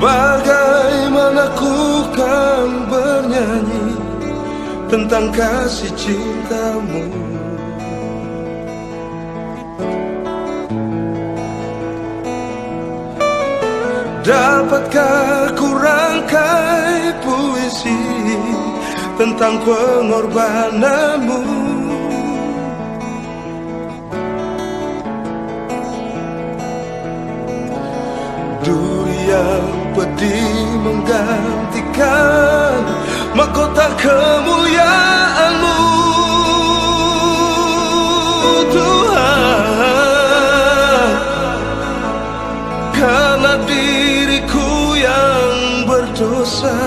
Bagaimana ku kan bernyanyi tentang kasih cintamu. Dapatkah ku rangkai puisi tentang pengorbananmu? Duri yang pedih menggantikan mahkota kemuliaan-Mu, Tuhan. Karena diriku yang berdosa,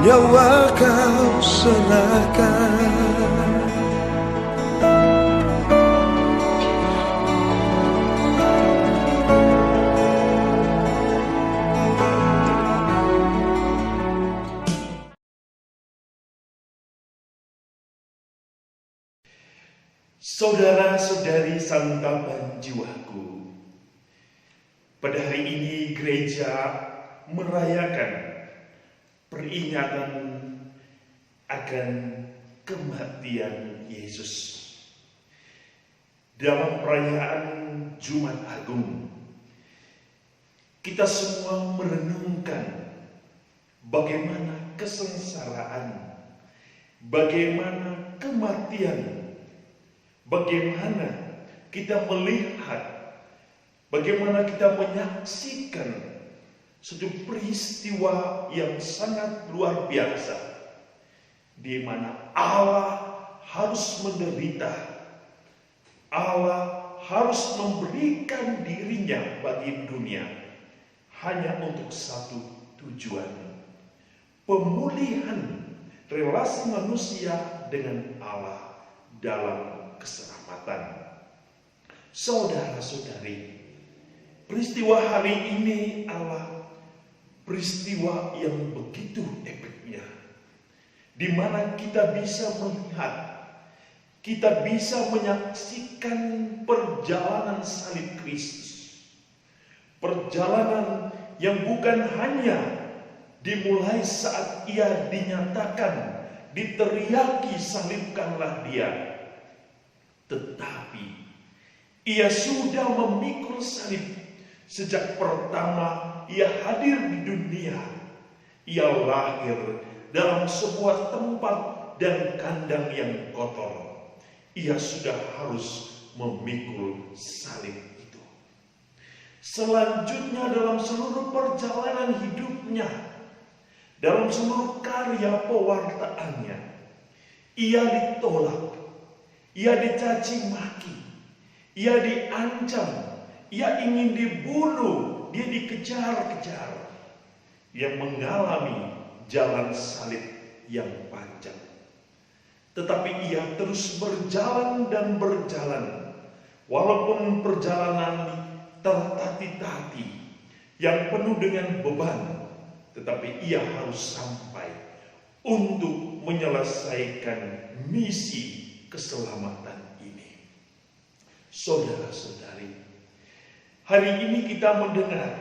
nyawa Kau serahkan. Saudara-saudari santapan jiwaku, pada hari ini gereja merayakan peringatan akan kematian Yesus. Dalam perayaan Jumat Agung, kita semua merenungkan bagaimana kesengsaraan, bagaimana kematian, bagaimana kita melihat, bagaimana kita menyaksikan satu peristiwa yang sangat luar biasa, di mana Allah harus menderita, Allah harus memberikan dirinya bagi dunia hanya untuk satu tujuan: pemulihan relasi manusia dengan Allah dalam keselamatan. Saudara-saudari, peristiwa hari ini adalah peristiwa yang begitu epiknya, di mana kita bisa melihat, kita bisa menyaksikan perjalanan salib Kristus. Perjalanan yang bukan hanya dimulai saat Ia dinyatakan, diteriaki salibkanlah Dia, tetapi Ia sudah memikul salib sejak pertama Ia hadir di dunia. Ia lahir dalam sebuah tempat dan kandang yang kotor. Ia sudah harus memikul salib itu. Selanjutnya dalam seluruh perjalanan hidupnya, dalam seluruh karya pewartaannya, Ia ditolak, Ia dicaci maki, Ia diancam, Ia ingin dibunuh, Dia dikejar-kejar. Ia mengalami jalan salib yang panjang. Tetapi Ia terus berjalan dan berjalan. Walaupun perjalanan tertatih-tatih yang penuh dengan beban, tetapi Ia harus sampai untuk menyelesaikan misi keselamatan ini. Saudara-saudari, hari ini kita mendengar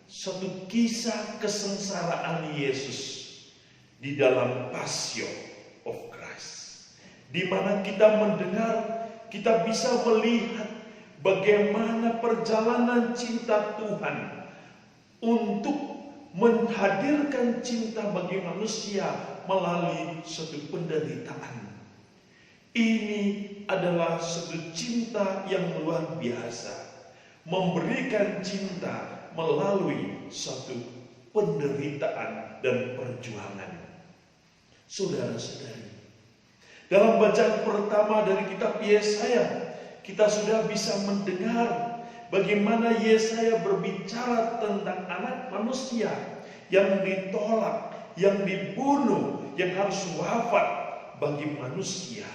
satu kisah kesengsaraan Yesus di dalam Passion of Christ, di mana kita mendengar, kita bisa melihat bagaimana perjalanan cinta Tuhan untuk menghadirkan cinta bagi manusia melalui suatu penderitaan. Ini adalah suatu cinta yang luar biasa, memberikan cinta melalui suatu penderitaan dan perjuangan. Saudara-saudari, dalam bacaan pertama dari kitab Yesaya, kita sudah bisa mendengar bagaimana Yesaya berbicara tentang anak manusia yang ditolak, yang dibunuh, yang harus wafat bagi manusia.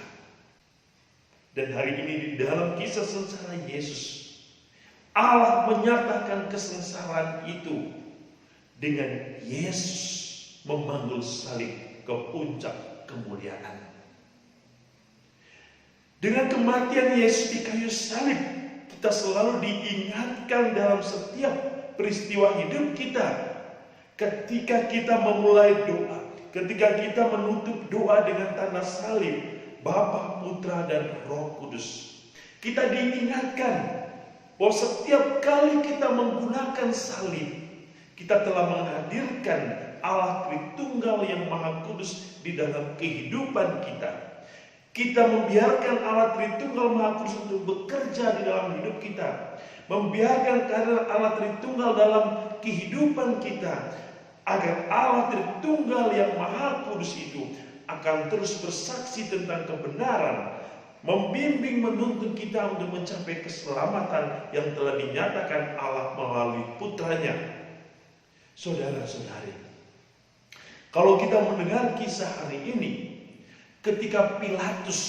Dan hari ini di dalam kisah sengsara Yesus, Allah menyatakan kesengsaraan itu dengan Yesus memanggul salib ke puncak kemuliaan. Dengan kematian Yesus di kayu salib, kita selalu diingatkan dalam setiap peristiwa hidup kita ketika kita memulai doa, ketika kita menutup doa dengan tanda salib Bapa, Putra, dan Roh Kudus, kita diingatkan bahwa setiap kali kita menggunakan salib, kita telah menghadirkan Allah Tritunggal yang Maha Kudus di dalam kehidupan kita. Kita membiarkan Allah Tritunggal Maha Kudus untuk bekerja di dalam hidup kita, membiarkan kehadiran Allah Tritunggal dalam kehidupan kita, agar Allah Tritunggal yang Maha Kudus itu akan terus bersaksi tentang kebenaran, membimbing menuntun kita untuk mencapai keselamatan yang telah dinyatakan Allah melalui putranya. Saudara-saudari, kalau kita mendengar kisah hari ini, ketika Pilatus,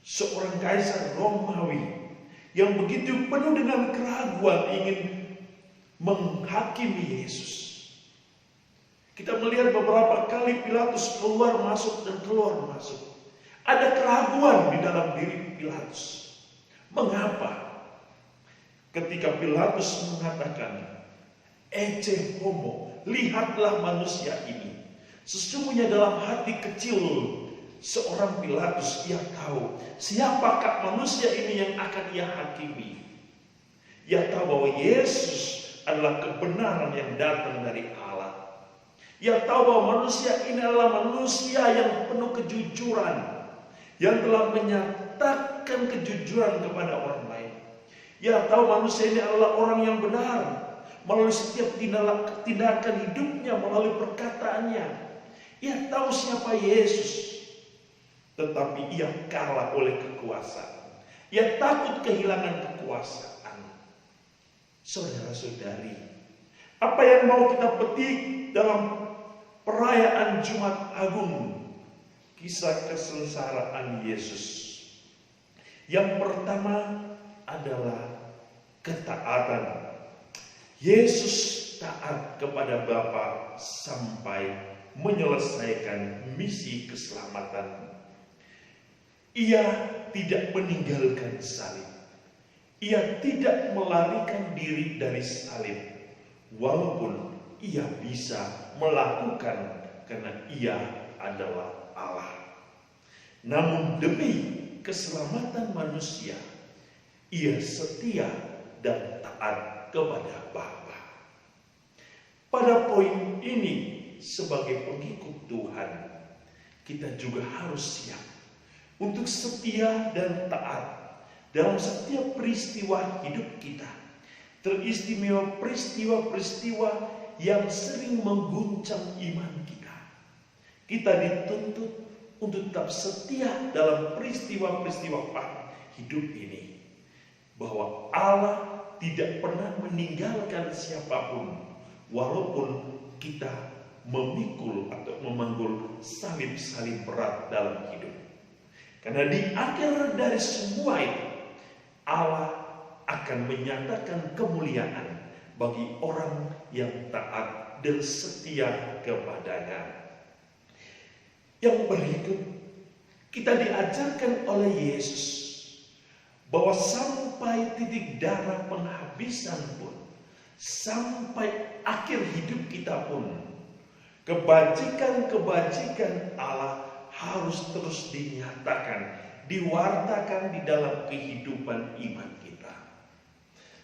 seorang kaisar Romawi yang begitu penuh dengan keraguan ingin menghakimi Yesus, kita melihat beberapa kali Pilatus keluar masuk dan keluar masuk. Ada keraguan di dalam diri Pilatus. Mengapa? Ketika Pilatus mengatakan, "Ecce homo, lihatlah manusia ini." Sesungguhnya dalam hati kecil seorang Pilatus, ia tahu siapakah manusia ini yang akan ia hakimi. Ia tahu bahwa Yesus adalah kebenaran yang datang dari Allah. Ia tahu bahwa manusia ini adalah manusia yang penuh kejujuran, yang telah menyatakan kejujuran kepada orang lain. Ia tahu manusia ini adalah orang yang benar melalui setiap tindakan hidupnya, melalui perkataannya. Ia tahu siapa Yesus, tetapi ia kalah oleh kekuasaan. Ia takut kehilangan kekuasaan. Saudara-saudari, apa yang mau kita petik dalam perayaan Jumat Agung, kisah kesengsaraan Yesus? Yang pertama adalah ketaatan. Yesus taat kepada Bapa sampai menyelesaikan misi keselamatan. Ia tidak meninggalkan salib. Ia tidak melarikan diri dari salib, walaupun ia bisa melakukan karena ia adalah Allah. Namun demi keselamatan manusia, ia setia dan taat kepada Bapa. Pada poin ini, sebagai pengikut Tuhan, kita juga harus siap untuk setia dan taat dalam setiap peristiwa hidup kita, teristimewa peristiwa-peristiwa yang sering mengguncang iman kita. Kita dituntut untuk tetap setia dalam peristiwa-peristiwa hidup ini, bahwa Allah tidak pernah meninggalkan siapapun, walaupun kita memikul atau memanggul salib-salib berat dalam hidup. Karena di akhir dari semua itu, Allah akan menyatakan kemuliaan bagi orang yang taat dan setia kepadanya. Yang berikut, kita diajarkan oleh Yesus bahwa sampai titik darah penghabisan pun, sampai akhir hidup kita pun, kebajikan-kebajikan Allah harus terus dinyatakan, diwartakan di dalam kehidupan iman kita.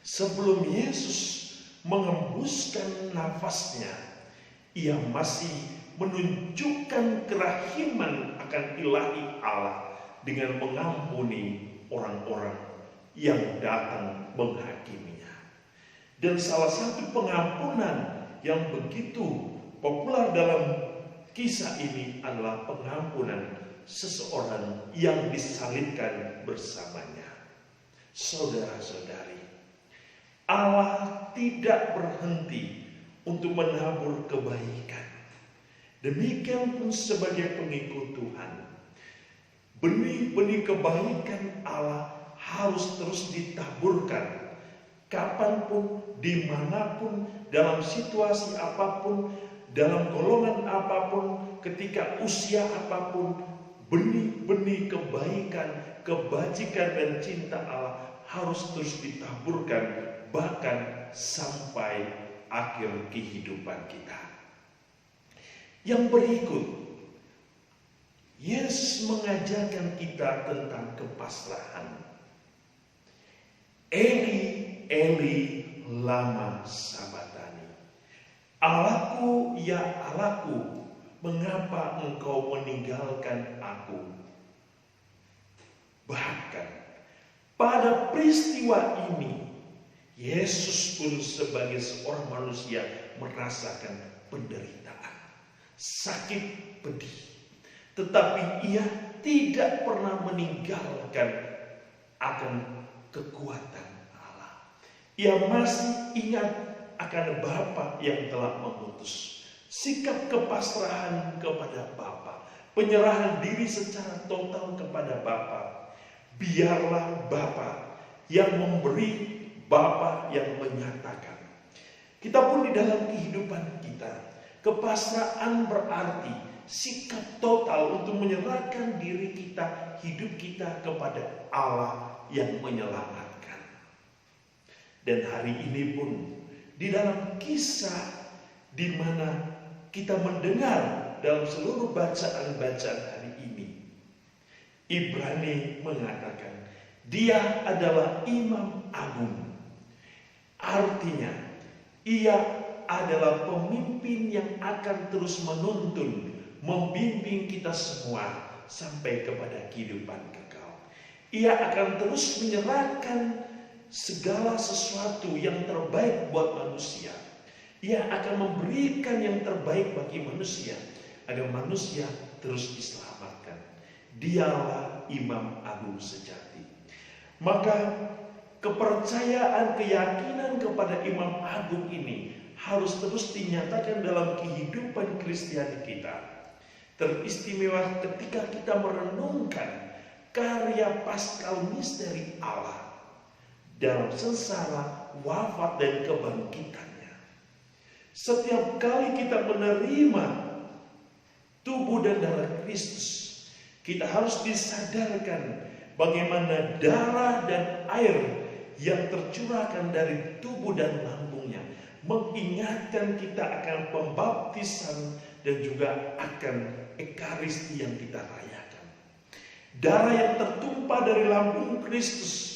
Sebelum Yesus mengembuskan nafasnya, ia masih menunjukkan kerahiman akan ilahi Allah dengan mengampuni orang-orang yang datang menghakiminya. Dan salah satu pengampunan yang begitu populer dalam kisah ini adalah pengampunan seseorang yang disalibkan bersamanya. Saudara-saudari, Allah tidak berhenti untuk menabur kebaikan. Demikian pun sebagai pengikut Tuhan, benih-benih kebaikan Allah harus terus ditaburkan. Kapanpun, dimanapun, dalam situasi apapun, dalam golongan apapun, ketika usia apapun, benih-benih kebaikan, kebajikan, dan cinta Allah harus terus ditaburkan, bahkan sampai akhir kehidupan kita. Yang berikut, Yesus mengajarkan kita tentang kepasrahan. Eli, Eli, lama sabachthani. Allahku, ya Allahku, mengapa engkau meninggalkan aku? Bahkan pada peristiwa ini, Yesus pun sebagai seorang manusia merasakan penderitaan, sakit, pedih. Tetapi ia tidak pernah meninggalkan akan kekuatan Allah. Ia masih ingat akan Bapa yang telah mengutus. Sikap kepasrahan kepada Bapa, penyerahan diri secara total kepada Bapa. Biarlah Bapa yang memberi, Bapa yang menyatakan. Kita pun di dalam kehidupan kita, kepasrahan berarti sikap total untuk menyerahkan diri kita, hidup kita kepada Allah yang menyelamatkan. Dan hari ini pun di dalam kisah di mana kita mendengar dalam seluruh bacaan-bacaan hari ini, Ibrani mengatakan dia adalah imam agung. Artinya ia adalah pemimpin yang akan terus menuntun, membimbing kita semua sampai kepada kehidupan kekal. Ia akan terus menyerahkan segala sesuatu yang terbaik buat manusia. Ia akan memberikan yang terbaik bagi manusia agar manusia terus diselamatkan. Dialah imam agung sejati. Maka kepercayaan, keyakinan kepada imam agung ini harus terus dinyatakan dalam kehidupan Kristiani kita. Teristimewa ketika kita merenungkan karya paskal misteri Allah dalam sengsara, wafat, dan kebangkitannya. Setiap kali kita menerima tubuh dan darah Kristus, kita harus disadarkan bagaimana darah dan air yang tercurahkan dari tubuh dan lambungnya mengingatkan kita akan pembaptisan dan juga akan ekaristi yang kita rayakan. Darah yang tertumpah dari lambung Kristus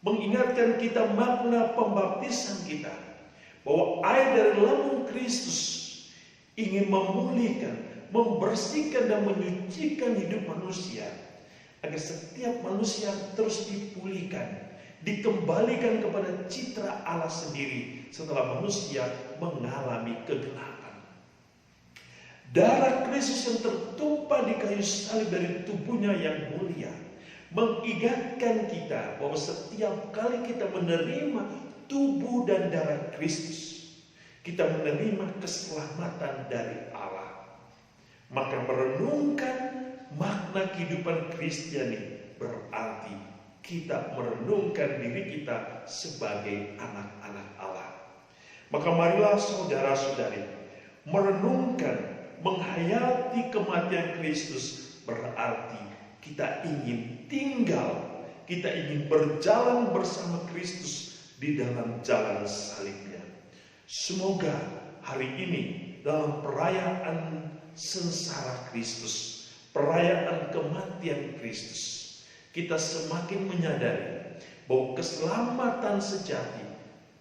mengingatkan kita makna pembaptisan kita, bahwa air dari lambung Kristus ingin memulihkan, membersihkan dan menyucikan hidup manusia agar setiap manusia terus dipulihkan, dikembalikan kepada citra Allah sendiri setelah manusia mengalami kegelapan. Darah Kristus yang tertumpah di kayu salib dari tubuhnya yang mulia mengingatkan kita bahwa setiap kali kita menerima tubuh dan darah Kristus, kita menerima keselamatan dari Allah. Maka merenungkan makna kehidupan Kristiani berarti kita merenungkan diri kita sebagai anak-anak Allah. Maka marilah saudara-saudari merenungkan, menghayati kematian Kristus berarti kita ingin tinggal, kita ingin berjalan bersama Kristus di dalam jalan salibnya. Semoga hari ini dalam perayaan sengsara Kristus, perayaan kematian Kristus, kita semakin menyadari bahwa keselamatan sejati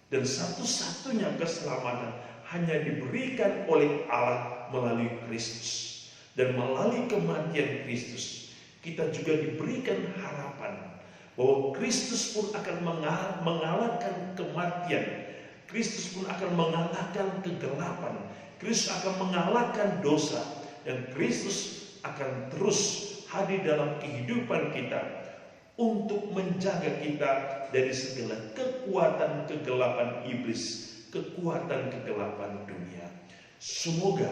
dan satu-satunya keselamatan hanya diberikan oleh Allah melalui Kristus. Dan melalui kematian Kristus, kita juga diberikan harapan bahwa Kristus pun akan mengalahkan kematian. Kristus pun akan mengalahkan kegelapan. Kristus akan mengalahkan dosa. Dan Kristus akan terus hadir dalam kehidupan kita untuk menjaga kita dari segala kekuatan kegelapan iblis, kekuatan kegelapan dunia. Semoga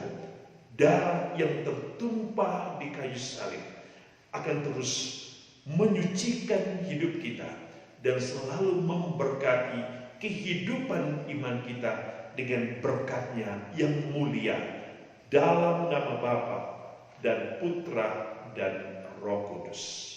darah yang tertumpah di kayu salib akan terus menyucikan hidup kita dan selalu memberkati kehidupan iman kita dengan berkat-Nya yang mulia, dalam nama Bapa dan Putra dan Roh Kudus.